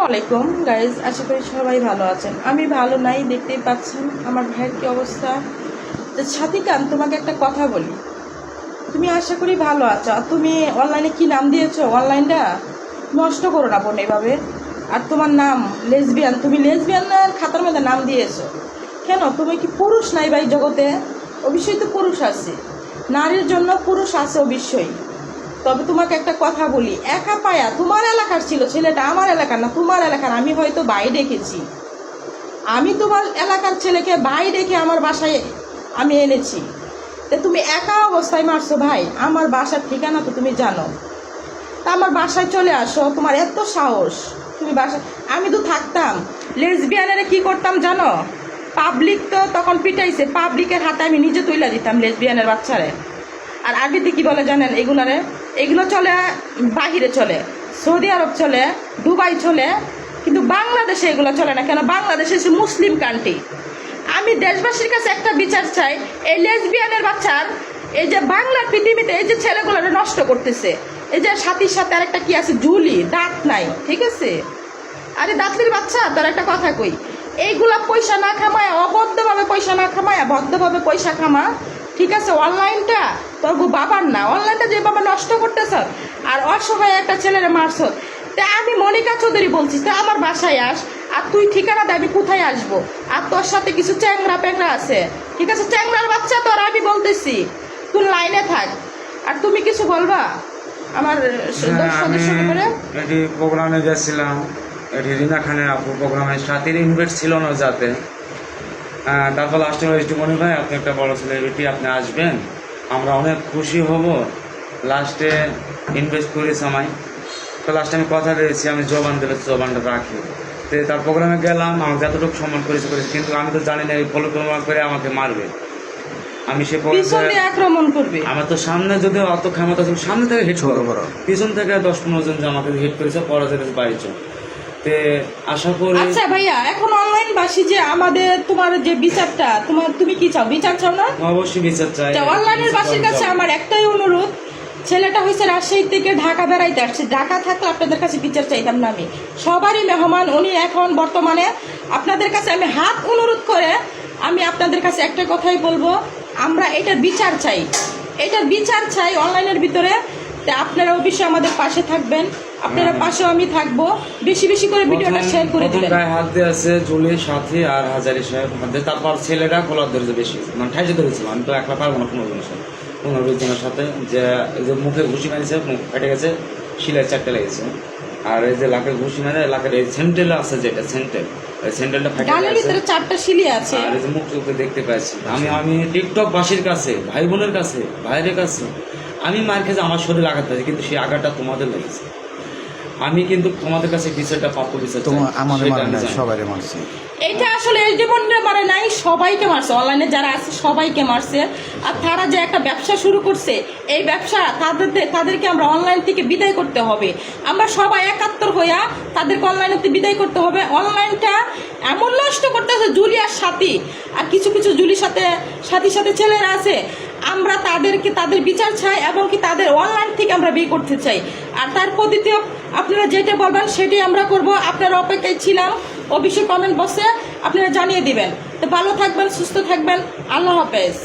আলাইকুম গাইজ, আশা করি সবাই ভালো আছেন। আমি ভালো নাই, দেখতেই পাচ্ছেন আমার ভাইয়ের কি অবস্থা। তো সাথীকান, তোমাকে একটা কথা বলি, তুমি আশা করি ভালো আছো। আর তুমি অনলাইনে কি নাম দিয়েছো, অনলাইনটা নষ্ট করো না বোন এভাবে। আর তোমার নাম লেসবিয়ান, তুমি লেসবিয়ানের খাতার মধ্যে নাম দিয়েছো কেন? তুমি কি পুরুষ নাই ভাই জগতে? অবশ্যই তো পুরুষ আছে, নারীর জন্য পুরুষ আছে অবশ্যই। তবে তোমাকে একটা কথা বলি, একা পায়া তোমার এলাকার ছিল ছেলেটা, আমার এলাকার না, তোমার এলাকার। আমি হয়তো ভাই ডেকেছি, আমি তোমার এলাকার ছেলেকে ভাই ডেকে আমার বাসায় আমি এনেছি। তো তুমি একা অবস্থায় মারছো ভাই। আমার বাসার ঠিকানা তো তুমি জানো, তা আমার বাসায় চলে আসো, তোমার এত সাহস। তুমি বাসায়, আমি তো থাকতাম লেসবিয়ানেরা কি করতাম জানো? পাবলিক তো তখন পিটাইছে, পাবলিকের হাতে আমি নিজে তুইলা দিতাম লেসবিয়ানের বাচ্চারে। আর আরবিতে কি বলে জানেন এগুলারে? এগুলো চলে বাহিরে, চলে সৌদি আরব, চলে দুবাই, চলে, কিন্তু বাংলাদেশে এগুলো চলে না। কেন? বাংলাদেশে হচ্ছে মুসলিম কান্ট্রি। আমি দেশবাসীর কাছে একটা বিচার চাই, এই লেসবিয়ানের বাচ্চার, এই যে বাংলার পৃথিবীতে এই যে ছেলেগুলো নষ্ট করতেছে, এই যে সাথীর সাথে আরেকটা কি আছে, জুলি, দাঁত নাই, ঠিক আছে? আরে দাঁতলির বাচ্চা, তোর একটা কথা কই, এইগুলা পয়সা না খামায়, অবদ্ধভাবে পয়সা না খামায় ভদ্রভাবে পয়সা খামা, ঠিক আছে? অনলাইনটা তোর বাবার না, অনলাইনটা যে বাবা নষ্ট করতেছ আর অসহায় একটা ছেলেরে মারছ। তা আমি মনিকা চৌধুরী বলছি, তা আমার বাসায় আস, আর তুই ঠিকানা দে, আমি কোথায় আসবো? আর তোর সাথে কিছু চ্যাংরা প্যাংরা আছে, ঠিক আছে? চ্যাংরার বাচ্চা তোর, আমি বলতেছি তুই লাইনে থাক। আর তুমি কিছু বলবা আমার সদস্য ব্যাপারে? এটি প্রোগ্রামে গেছিলাম, এটি রিনা খানের আপু প্রোগ্রামের সাথে ইনভাইট ছিল না যাতে। তারপর লাস্টে বলেছি, মনি ভাই আপনি একটা বড় সেলিব্রিটি, আপনি আসবেন, আমরা অনেক খুশি হব। লাস্টে ইনভেস্ট করেছি আমায়, তো লাস্টে আমি কথা দিয়েছি, আমি জবান দিলে জবানটা রাখি। তো তার প্রোগ্রামে গেলাম, আমাকে যতটুকু সম্মান করেছি, কিন্তু আমি তো জানি না এই ফলো প্রমাণ করে আমাকে মারবে। আমি সে আক্রমণ করবে, আমার তো সামনে যদি অত ক্ষমতা ছিল, সামনে থেকে হিট করবো, পিছন থেকে 10-15 জন যে আমাকে হিট করেছে, পরে থেকে বাড়ি চল। আশা করি। আচ্ছা ভাইয়া, এখন অনলাইন বাসী যে আমাদের, তোমার যে বিচারটা, তুমি কি চাও? বিচার চাও না? অবশ্যই বিচার চাই। অনলাইনের বাসীর কাছে আমার একটাই অনুরোধ, ছেলেটা হয়েছে রাজশাহী থেকে ঢাকা বেড়াইতে আসছে, ঢাকা থাকলে আপনাদের কাছে বিচার চাইতাম না। আমি সবারই মেহমান, উনি এখন বর্তমানে আপনাদের কাছে আমি হাত অনুরোধ করে আমি আপনাদের কাছে একটা কথাই বলবো, আমরা এটার বিচার চাই, এটার বিচার চাই অনলাইনের ভিতরে। আপনারা অবশ্যই আমাদের পাশে থাকবেন, আপনারা পাশেও আমি থাকবো। বেশি বেশি করে ভিডিওটা শেয়ার করে দিবেন। গায়ে হাত দিয়ে আছে জুলির সাথী আর হাজারি সাহেব হাত দিয়ে, তারপর ছেলেরা কলার ধরেছে বেশি, মানে ঠাইজে ধরেছিল। আমি তো একলা পারবো না 15 জনের সাথে, 15 জনের সাথে। যে মুখে ঘুষি মারিছে, মুখ ফেটে গেছে, শিলায় 4টে লেগেছে। আর এই যে লাখের ঘুষি মারে, লাখের এই সেন্টেল আছে, যেটা সেন্টেলটা ফেটে গেছে, 4টা শিলি আছে। আর এই যে মুখ চোখে দেখতে পাচ্ছি। আমি টিকটক বাসীর কাছে, ভাই বোনের কাছে, ভাইয়ের কাছে আমি মার খেয়েছি, আমার শরীরে আঘাত পাইছে, কিন্তু সেই আঘাতটা তোমাদের লেগেছে। আমি কিন্তু তোমাদের কাছে বিচারটা প্রাপ্য বিচার, সবাই মারছে। এটা আসলে এসডিমন্ডে মারে নাই, সবাইকে মারছে, অনলাইনে যারা আছে সবাইকে মারছে। আর তারা যে একটা ব্যবসা শুরু করছে, এই ব্যবসা তাদেরকে আমরা অনলাইন থেকে বিদায় করতে হবে। আমরা সবাই একাত্তর হইয়া তাদেরকে অনলাইনে বিদায় করতে হবে। অনলাইনটা এমন নষ্ট করতেছে জুলিয়ার সাথী, আর কিছু কিছু জুলির সাথে ছেলেরা আছে, আমরা তাদের বিচার চাই, এবং কি তাদের অনলাইন থেকে আমরা বিয়ে করতে চাই। আর তার প্রতিতে আপনারা যেটা বলবেন সেটাই আমরা করব। আপনারা অপেক্ষায় ছিলাম, অবশ্যই কমেন্ট বক্সে আপনারা জানিয়ে দিবেন। তো ভালো থাকবেন, সুস্থ থাকবেন, আল্লাহ হাফেজ।